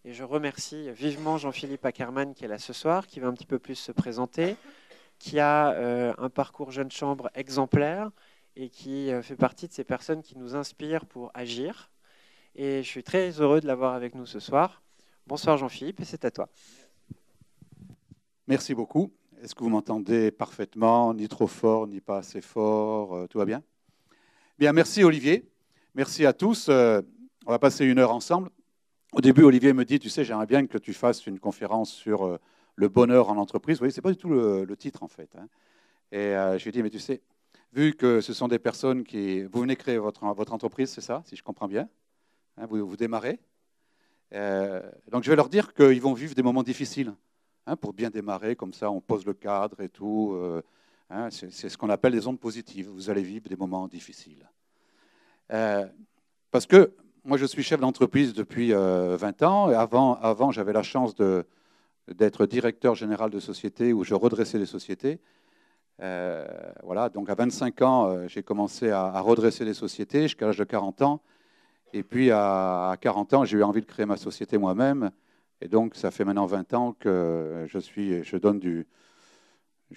Et je remercie vivement Jean-Philippe Ackermann qui est là ce soir, qui va un petit peu plus se présenter, qui a un parcours jeune chambre exemplaire et qui fait partie de ces personnes qui nous inspirent pour agir. Et je suis très heureux de l'avoir avec nous ce soir. Bonsoir Jean-Philippe, et c'est à toi. Merci beaucoup. Est-ce que vous m'entendez parfaitement, ni trop fort, ni pas assez fort? Tout va bien? Bien, merci Olivier. Merci à tous. On va passer 1 heure ensemble. Au début, Olivier me dit, tu sais, j'aimerais bien que tu fasses une conférence sur le bonheur en entreprise. Vous voyez, ce n'est pas du tout le titre, en fait. Hein. Et je lui ai dit, mais tu sais, vu que ce sont des personnes qui... Vous venez créer votre entreprise, c'est ça, si je comprends bien, hein, vous démarrez. Donc, je vais leur dire qu'ils vont vivre des moments difficiles. Hein, pour bien démarrer, comme ça, on pose le cadre et tout. Hein, c'est ce qu'on appelle les ondes positives. Vous allez vivre des moments difficiles. Parce que moi, je suis chef d'entreprise depuis 20 ans. Et avant j'avais la chance d'être directeur général de société où je redressais les sociétés. Voilà, donc à 25 ans, j'ai commencé à redresser les sociétés jusqu'à l'âge de 40 ans. Et puis à 40 ans, j'ai eu envie de créer ma société moi-même. Et donc, ça fait maintenant 20 ans que je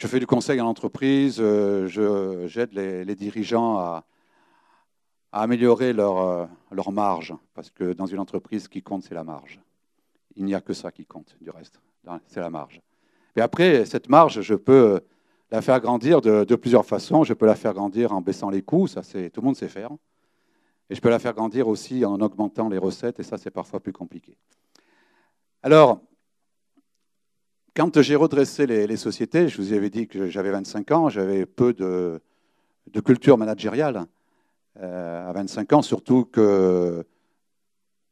fais du conseil à l'entreprise, j'aide les dirigeants à améliorer leur marge, parce que dans une entreprise, ce qui compte, c'est la marge. Il n'y a que ça qui compte, du reste, c'est la marge. Et après, cette marge, je peux la faire grandir de plusieurs façons. Je peux la faire grandir en baissant les coûts, ça tout le monde sait faire. Et je peux la faire grandir aussi en augmentant les recettes, et ça, c'est parfois plus compliqué. Alors, quand j'ai redressé les sociétés, je vous avais dit que j'avais 25 ans, j'avais peu de culture managériale. À 25 ans, surtout que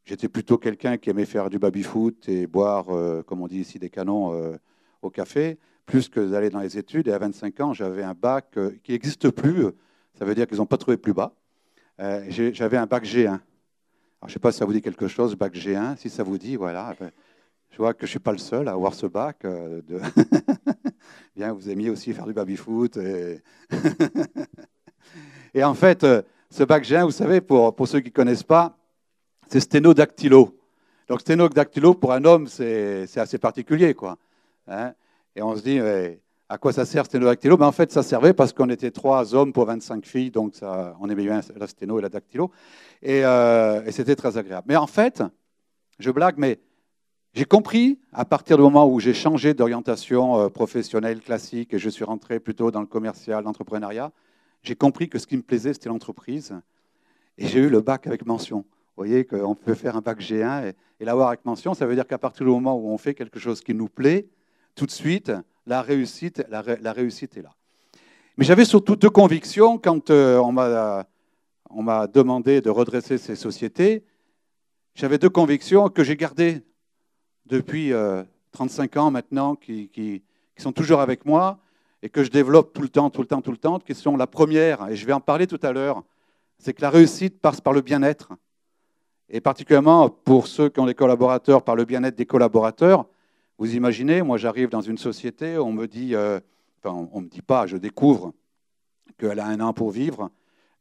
j'étais plutôt quelqu'un qui aimait faire du baby-foot et boire, comme on dit ici, des canons au café, plus que d'aller dans les études. Et à 25 ans, j'avais un bac qui n'existe plus. Ça veut dire qu'ils n'ont pas trouvé plus bas. J'avais un bac G1. Alors, je ne sais pas si ça vous dit quelque chose, bac G1. Si ça vous dit, voilà. Je vois que je ne suis pas le seul à avoir ce bac. Bien, vous aimiez aussi faire du baby-foot. Et en fait, ce bac G1, vous savez, pour ceux qui ne connaissent pas, c'est sténodactylo. Donc sténodactylo, pour un homme, c'est assez particulier, quoi. Hein, et on se dit, à quoi ça sert sténodactylo? En fait, ça servait parce qu'on était 3 hommes pour 25 filles, donc on aimait bien la sténo et la dactylo. Et c'était très agréable. Mais en fait, je blague, mais j'ai compris, à partir du moment où j'ai changé d'orientation professionnelle classique et je suis rentré plutôt dans le commercial, l'entrepreneuriat, j'ai compris que ce qui me plaisait, c'était l'entreprise. Et j'ai eu le bac avec mention. Vous voyez qu'on peut faire un bac G1 et l'avoir avec mention, ça veut dire qu'à partir du moment où on fait quelque chose qui nous plaît, tout de suite, la réussite est là. Mais j'avais surtout 2 convictions quand on m'a demandé de redresser ces sociétés. J'avais 2 convictions que j'ai gardées depuis 35 ans maintenant, qui sont toujours avec moi et que je développe tout le temps, qui sont la première, et je vais en parler tout à l'heure, c'est que la réussite passe par le bien-être. Et particulièrement pour ceux qui ont des collaborateurs, par le bien-être des collaborateurs. Vous imaginez, moi j'arrive dans une société, on me dit, enfin on ne me dit pas, je découvre qu'elle a 1 an pour vivre.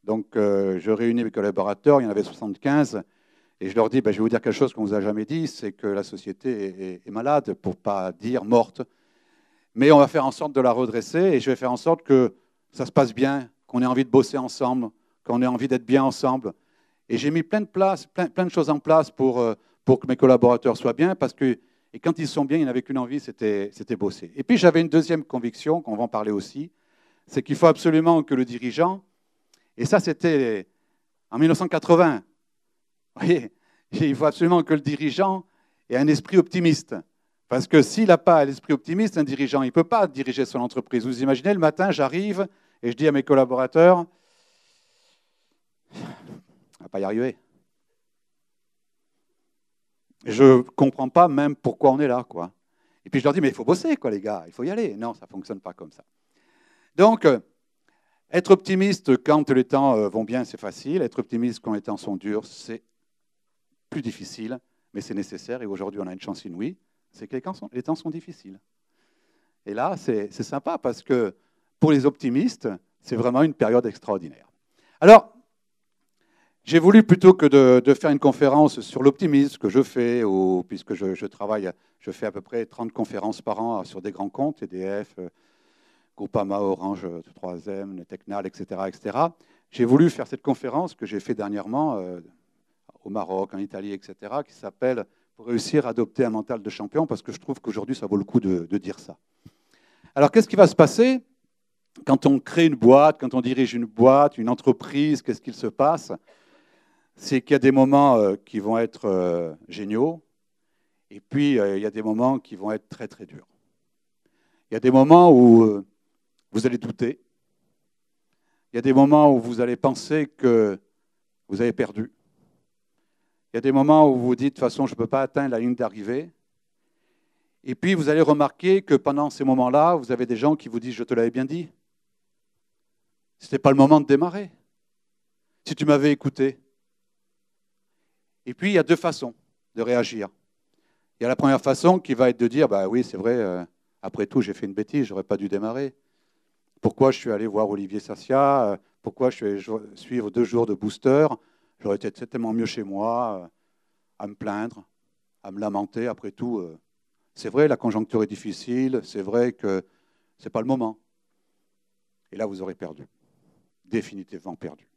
Donc je réunis mes collaborateurs, il y en avait 75. Et je leur dis, je vais vous dire quelque chose qu'on ne vous a jamais dit, c'est que la société est malade, pour ne pas dire morte. Mais on va faire en sorte de la redresser et je vais faire en sorte que ça se passe bien, qu'on ait envie de bosser ensemble, qu'on ait envie d'être bien ensemble. Et j'ai mis plein de choses en place pour que mes collaborateurs soient bien, et quand ils sont bien, il n'y avait qu'une envie, c'était bosser. Et puis j'avais une deuxième conviction, qu'on va en parler aussi, c'est qu'il faut absolument que le dirigeant, et ça c'était en 1980, vous voyez, il faut absolument que le dirigeant ait un esprit optimiste. Parce que s'il n'a pas l'esprit optimiste, un dirigeant, il ne peut pas diriger son entreprise. Vous imaginez, le matin, j'arrive et je dis à mes collaborateurs, on ne va pas y arriver. Je ne comprends pas même pourquoi on est là, quoi. Et puis je leur dis, mais il faut bosser, quoi, les gars, il faut y aller. Non, ça ne fonctionne pas comme ça. Donc, être optimiste quand les temps vont bien, c'est facile. Être optimiste quand les temps sont durs, c'est plus difficile, mais c'est nécessaire. Et aujourd'hui, on a une chance inouïe, c'est que les temps sont difficiles. Et là, c'est sympa parce que pour les optimistes, c'est vraiment une période extraordinaire. Alors, J'ai voulu, plutôt que de faire une conférence sur l'optimisme que je fais, puisque je travaille, je fais à peu près 30 conférences par an sur des grands comptes, EDF, Groupama, Orange, 3M, Tecnal, etc., etc. J'ai voulu faire cette conférence que j'ai fait dernièrement au Maroc, en Italie, etc., qui s'appelle « Pour réussir à adopter un mental de champion », parce que je trouve qu'aujourd'hui, ça vaut le coup de dire ça. Alors, qu'est-ce qui va se passer quand on crée une boîte, quand on dirige une boîte, une entreprise? Qu'est-ce qu'il se passe? C'est qu'il y a des moments qui vont être géniaux, et puis il y a des moments qui vont être très, très durs. Il y a des moments où vous allez douter. Il y a des moments où vous allez penser que vous avez perdu. Il y a des moments où vous vous dites, de toute façon, je ne peux pas atteindre la ligne d'arrivée. Et puis, vous allez remarquer que pendant ces moments-là, vous avez des gens qui vous disent, je te l'avais bien dit. Ce n'était pas le moment de démarrer. Si tu m'avais écouté. Et puis, il y a deux façons de réagir. Il y a la première façon qui va être de dire, bah oui, c'est vrai, après tout, j'ai fait une bêtise, je n'aurais pas dû démarrer. Pourquoi je suis allé voir Olivier Sassia? Pourquoi je suis allé suivre 2 jours de booster? J'aurais été tellement mieux chez moi, à me plaindre, à me lamenter. Après tout, c'est vrai, la conjoncture est difficile, c'est vrai que ce n'est pas le moment. Et là, vous aurez perdu, définitivement perdu.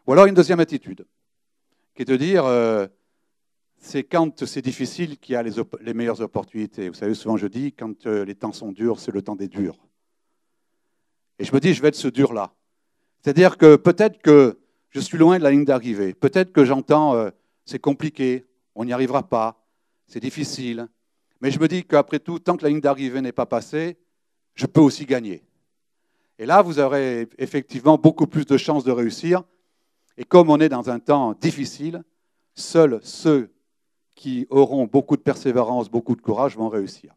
Ou alors une deuxième attitude, qui est de dire, c'est quand c'est difficile qu'il y a les meilleures opportunités. Vous savez, souvent je dis, quand les temps sont durs, c'est le temps des durs. Et je me dis, je vais être ce dur-là. C'est-à-dire que peut-être que je suis loin de la ligne d'arrivée. Peut-être que j'entends, c'est compliqué, on n'y arrivera pas, c'est difficile. Mais je me dis qu'après tout, tant que la ligne d'arrivée n'est pas passée, je peux aussi gagner. Et là, vous aurez effectivement beaucoup plus de chances de réussir. Et comme on est dans un temps difficile, seuls ceux qui auront beaucoup de persévérance, beaucoup de courage vont réussir.